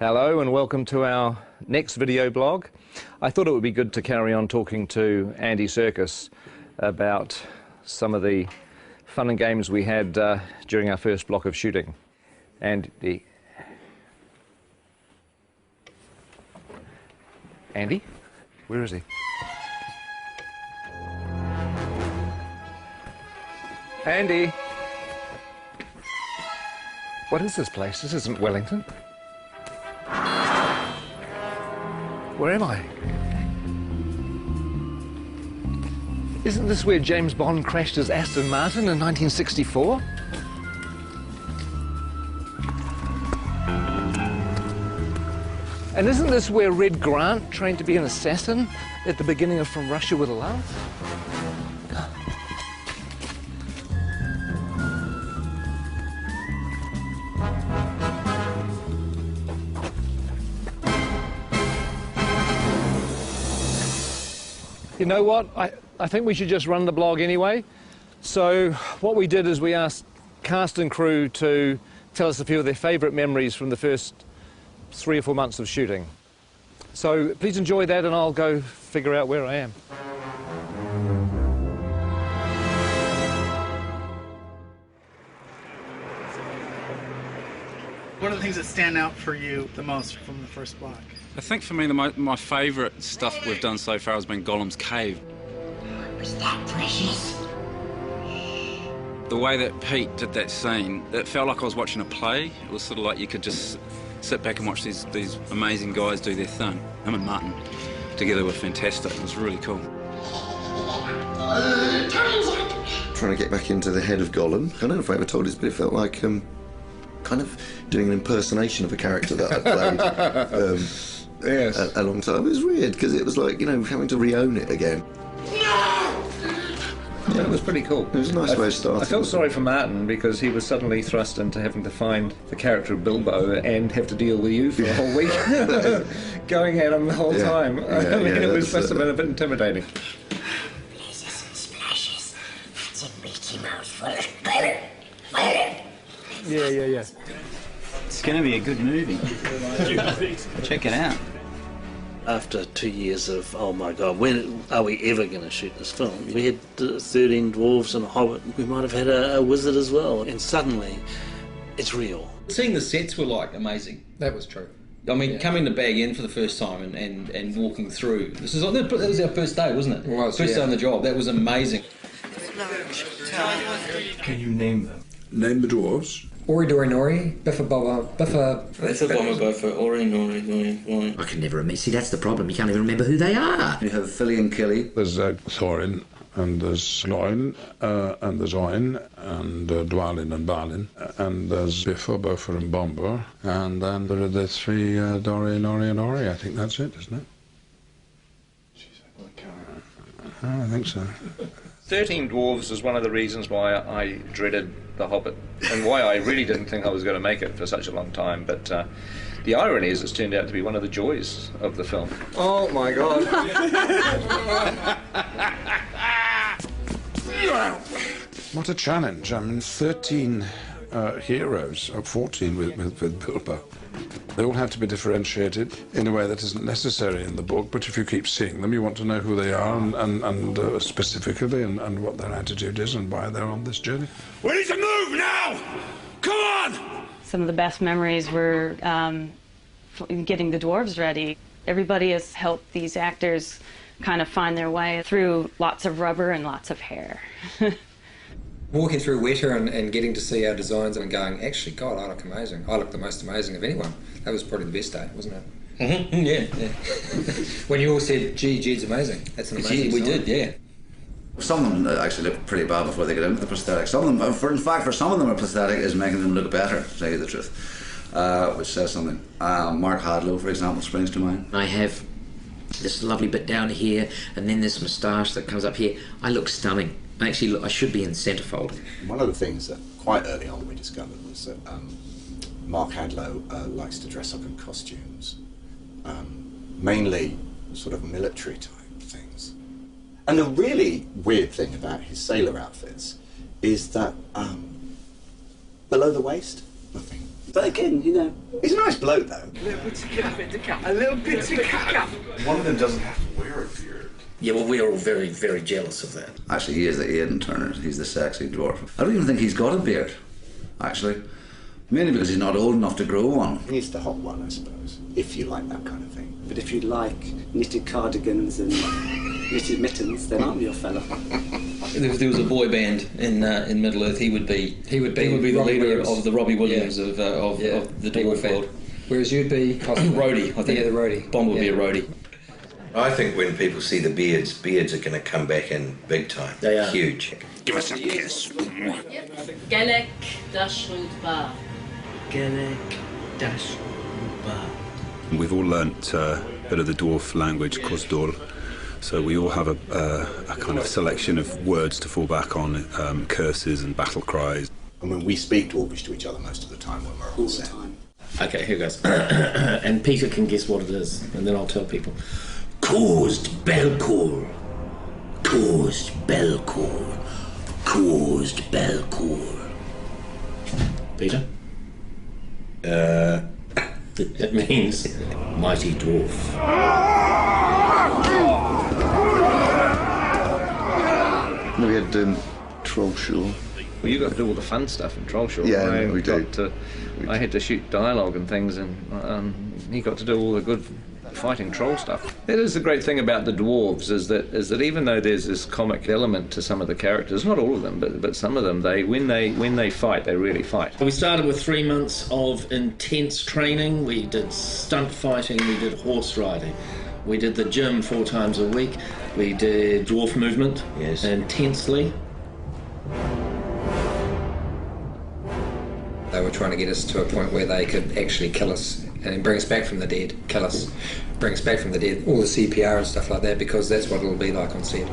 Hello and welcome to our next video blog. I thought it would be good to carry on talking to Andy Serkis about some of the fun and games we had during our first block of shooting. Andy, where is he? Andy! What is this place? This isn't Wellington. Where am I? Isn't this where James Bond crashed his Aston Martin in 1964? And isn't this where Red Grant trained to be an assassin at the beginning of From Russia with Love? You know what? I think we should just run the blog anyway. So what we did is we asked cast and crew to tell us a few of their favourite memories from the first 3 or 4 months of shooting. So please enjoy that and I'll go figure out where I am. What are the things that stand out for you the most from the first block? I think for me my favourite stuff we've done so far has been Gollum's cave. Was that precious? The way that Pete did that scene, it felt like I was watching a play. It was sort of like you could just sit back and watch these amazing guys do their thing. Him and Martin together were fantastic. It was really cool. Trying to get back into the head of Gollum. I don't know if I ever told this, but it felt like kind of doing an impersonation of a character that I played Yes. a long time. It was weird because it was like, you know, having to re-own it again. Yeah, it was pretty cool. It was a nice way of starting. I felt sorry for Martin because he was suddenly thrust into having to find the character of Bilbo and have to deal with you for a whole week, going at him the whole time. I mean, it must have been a bit intimidating. Blazes and splashes. That's a meaty mouthful. Yeah. It's going to be a good movie. Check it out. After 2 years of, oh my God, when are we ever going to shoot this film? We had 13 dwarves and a hobbit. We might have had a wizard as well. And suddenly, it's real. Seeing the sets were like amazing. That was true. I mean, coming to Bag End for the first time and walking through. That was our first day, wasn't it? It was, first day on the job. That was amazing. Can you name them? Name the dwarves. Ori Dori Nori, Biffa Bobba, Biffa... Biffa Bobba Buffa, Ori Nori Nori. I can never remember. See, that's the problem. You can't even remember who they are. You have Philly and Killy. There's Thorin, and there's Loin, and there's Oin, and Dwalin and Balin, and there's Biffa, Boffer and Bomber, and then there are the three Dori, Nori and Ori. I think that's it, isn't it? I think so. 13 Dwarves is one of the reasons why I dreaded The Hobbit and why I really didn't think I was going to make it for such a long time. But the irony is it's turned out to be one of the joys of the film. Oh my God. What a challenge. I mean, 13 heroes, or 14 with Bilbo. They all have to be differentiated in a way that isn't necessary in the book, but if you keep seeing them, you want to know who they are and specifically and what their attitude is and why they're on this journey. We need to move now! Come on! Some of the best memories were getting the dwarves ready. Everybody has helped these actors kind of find their way through lots of rubber and lots of hair. Walking through Weta and getting to see our designs and going, actually, God, I look amazing. I look the most amazing of anyone. That was probably the best day, wasn't it? Mm-hmm. Yeah. When you all said, gee, Jed's amazing. That's an amazing We design. did, yeah. Some of them actually look pretty bad before they get into the prosthetic. Some of them, in fact, for some of them, a prosthetic is making them look better, to tell you the truth, which says something. Mark Hadlow, for example, springs to mind. I have this lovely bit down here, and then this moustache that comes up here. I look stunning. I should be in centrefold. One of the things that quite early on we discovered was that Mark Hadlow likes to dress up in costumes, mainly sort of military type things. And the really weird thing about his sailor outfits is that below the waist, nothing. But again, you know, he's a nice bloke though. A little bit to cut. A little bit to cut. One of them doesn't have to wear a beard. Yeah, well, we're all very, very jealous of that. Actually, he is the Aidan Turner. He's the sexy dwarf. I don't even think he's got a beard, actually. Mainly because he's not old enough to grow one. He's the hot one, I suppose, if you like that kind of thing. But if you like knitted cardigans and knitted mittens, then I'm your fella. If there was a boy band in Middle Earth, he would be the leader Williams. of the Robbie Williams of the dwarf world. Whereas you'd be roadie, I think. Yeah, the roadie. Bond would be a roadie. I think when people see the beards are going to come back in big time. They are. Huge. Give us a kiss. Gelek Dashruba. Gelek Dashruba. We've all learnt a bit of the dwarf language, Kosdol, so we all have a kind of selection of words to fall back on, curses and battle cries. I mean, we speak Dwarvish to each other most of the time when we're all set. Okay, here goes. And Peter can guess what it is, and then I'll tell people. Caused Belcour. Caused Belcour. Caused Belcour. Peter? It means mighty dwarf. We had Troll Show. Well, you got to do all the fun stuff in Troll Show. Yeah, we do. I had to shoot dialogue and things, and he got to do all the good fighting troll stuff. That is the great thing about the dwarves, is that even though there's this comic element to some of the characters, not all of them, but some of them, when they fight, they really fight. We started with 3 months of intense training. We did stunt fighting, we did horse riding. We did the gym 4 times a week. We did dwarf movement intensely. They were trying to get us to a point where they could actually kill us and bring us back from the dead, kill us, bring us back from the dead, all the CPR and stuff like that, because that's what it'll be like on set.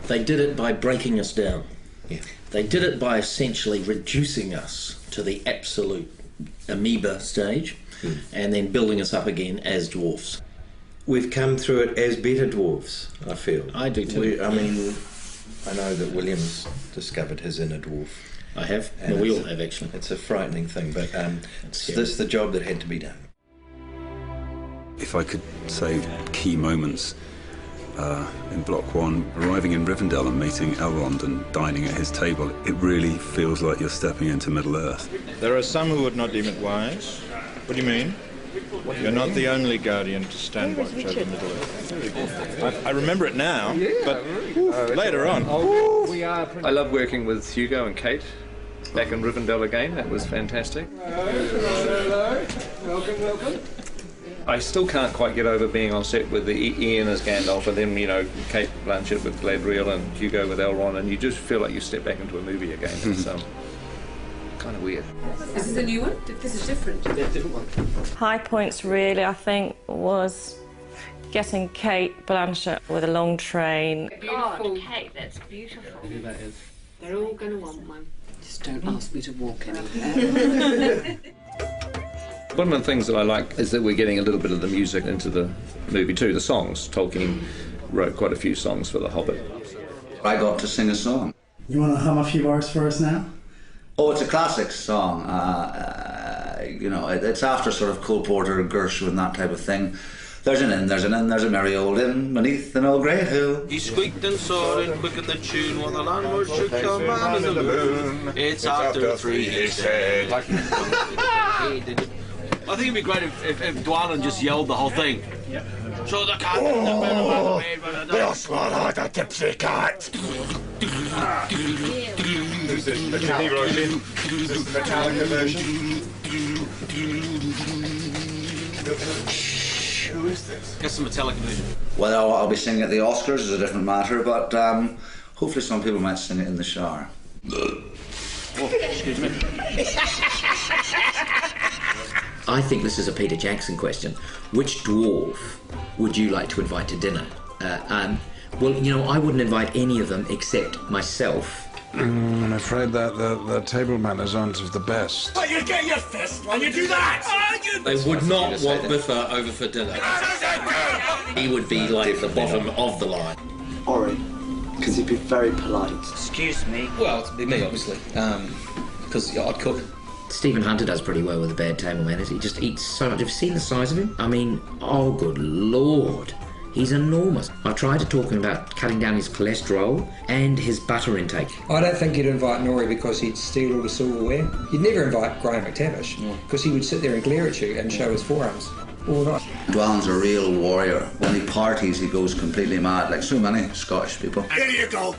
They did it by breaking us down. Yeah. They did it by essentially reducing us to the absolute amoeba stage and then building us up again as dwarfs. We've come through it as better dwarves, I feel. I do too. I mean, I know that William's discovered his inner dwarf. I have. Well, we all have, actually. It's a frightening thing, but it's the job that had to be done. If I could say key moments in Block 1, arriving in Rivendell and meeting Elrond and dining at his table, it really feels like you're stepping into Middle-earth. There are some who would not deem it wise. What do you mean? You're not the only guardian to stand watch over Middle-earth. I remember it now, but later on. I love working with Hugo and Kate back in Rivendell again. That was fantastic. Hello. Welcome. I still can't quite get over being on set with Ian as Gandalf and then, Kate Blanchett with Galadriel and Hugo with Elrond, and you just feel like you step back into a movie again. It's kind of weird. Is this a new one? This is different. Yeah, different one. High points really, I think, was getting Kate Blanchett with a long train. Beautiful. Kate, that's beautiful. Who that is? They're all going to want one. Just don't ask me to walk anywhere. One of the things that I like is that we're getting a little bit of the music into the movie too, the songs. Tolkien wrote quite a few songs for The Hobbit. I got to sing a song. You want to hum a few bars for us now? Oh, it's a classic song. It's after sort of Cole Porter and Gershwin, that type of thing. There's an inn, there's a merry old inn beneath an old grey hill. He squeaked and soared and quick at the tune while the landlord shook the man in the moon. It's after 3, he said. I think it'd be great if Dwalin just yelled the whole thing. So the cat They'll swallow the tipsy cat. Is this the Metallica version? Who is this? That's the Metallica version. Well, I'll be singing at the Oscars is a different matter, but hopefully some people might sing it in the shower. Excuse me. I think this is a Peter Jackson question. Which dwarf would you like to invite to dinner? Well, I wouldn't invite any of them except myself. I'm afraid that the table manners aren't of the best. But you get your fist when you do that! They would not want Biffa over for dinner. He would be like the bottom of the line. Ori, because he'd be very polite. Excuse me. Well, it'd be me, obviously, because I'd cook. Stephen Hunter does pretty well with a bad table manners. He just eats so much. Have you seen the size of him? I mean, oh good lord. He's enormous. I tried to talk to him about cutting down his cholesterol and his butter intake. I don't think you'd invite Norrie because he'd steal all the silverware. You'd never invite Graham McTavish because he would sit there and glare at you and show his forearms all night. Dwallin's a real warrior. When he parties, he goes completely mad, like so many Scottish people. Here you go.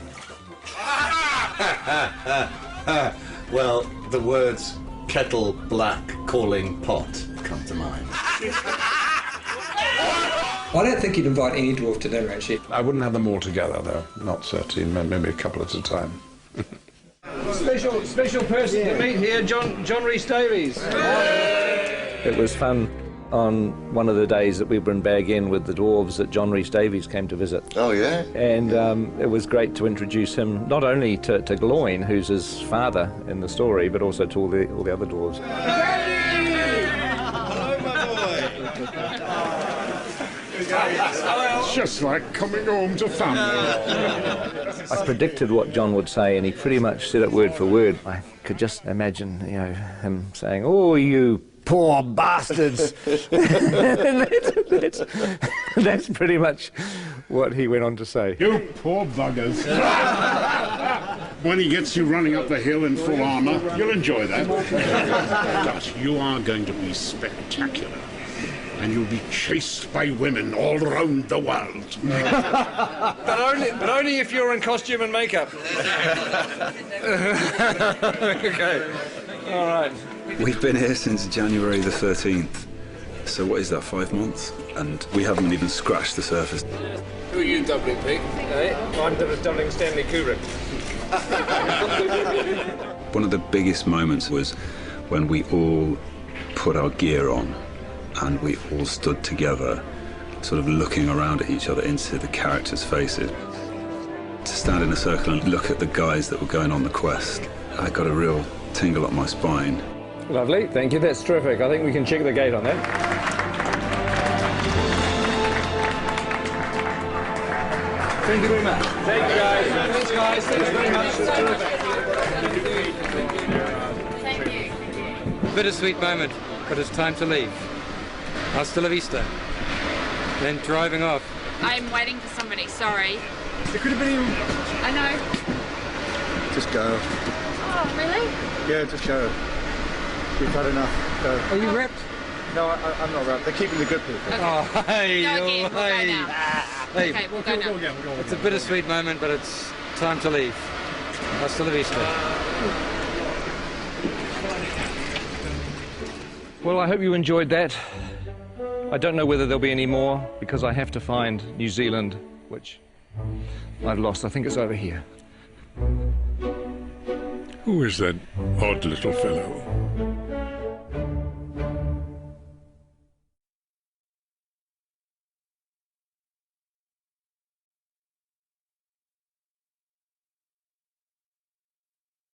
Well, the words kettle black calling pot come to mind. I don't think you'd invite any dwarf to dinner, actually. I wouldn't have them all together, though. Not 13, maybe a couple at a time. Special person to meet here, John Rhys Davies. It was fun on one of the days that we were in Bag End with the dwarves that John Rhys Davies came to visit. Oh, yeah? And it was great to introduce him not only to Gloin, who's his father in the story, but also to all the other dwarves. Hello, my boy. It's just like coming home to family. I predicted what John would say, and he pretty much said it word for word. I could just imagine, him saying, "Oh, you poor bastards." that's pretty much what he went on to say. You poor buggers. When he gets you running up the hill in full armour, you'll enjoy that. But you are going to be spectacular. And you'll be chased by women all around the world. but only if you're in costume and makeup. Okay. All right. We've been here since January the 13th. So what is that, 5 months? And we haven't even scratched the surface. Who are you doubling, Pete? I'm doubling Stanley Kubrick. One of the biggest moments was when we all put our gear on and we all stood together, sort of looking around at each other into the characters' faces. To stand in a circle and look at the guys that were going on the quest, I got a real tingle up my spine. Lovely, thank you, that's terrific. I think we can check the gate on that. Thank you very much. Thank you, guys. Thanks, guys. Thanks very much. Thank you. Bittersweet moment, but it's time to leave. Hasta la vista. Then driving off. I'm waiting for somebody, sorry. It could have been you. I know. Just go. Oh, really? Yeah, just go. We've had enough. Go. Are you wrapped? No, I'm not wrapped. They're keeping the good people. Okay. Oh, hey, Go again, we'll go now. Hey. Okay, we'll go now. It's a bittersweet moment, but it's time to leave. Hasta la vista. Well, I hope you enjoyed that. I don't know whether there'll be any more, because I have to find New Zealand, which I've lost. I think it's over here. Who is that odd little fellow?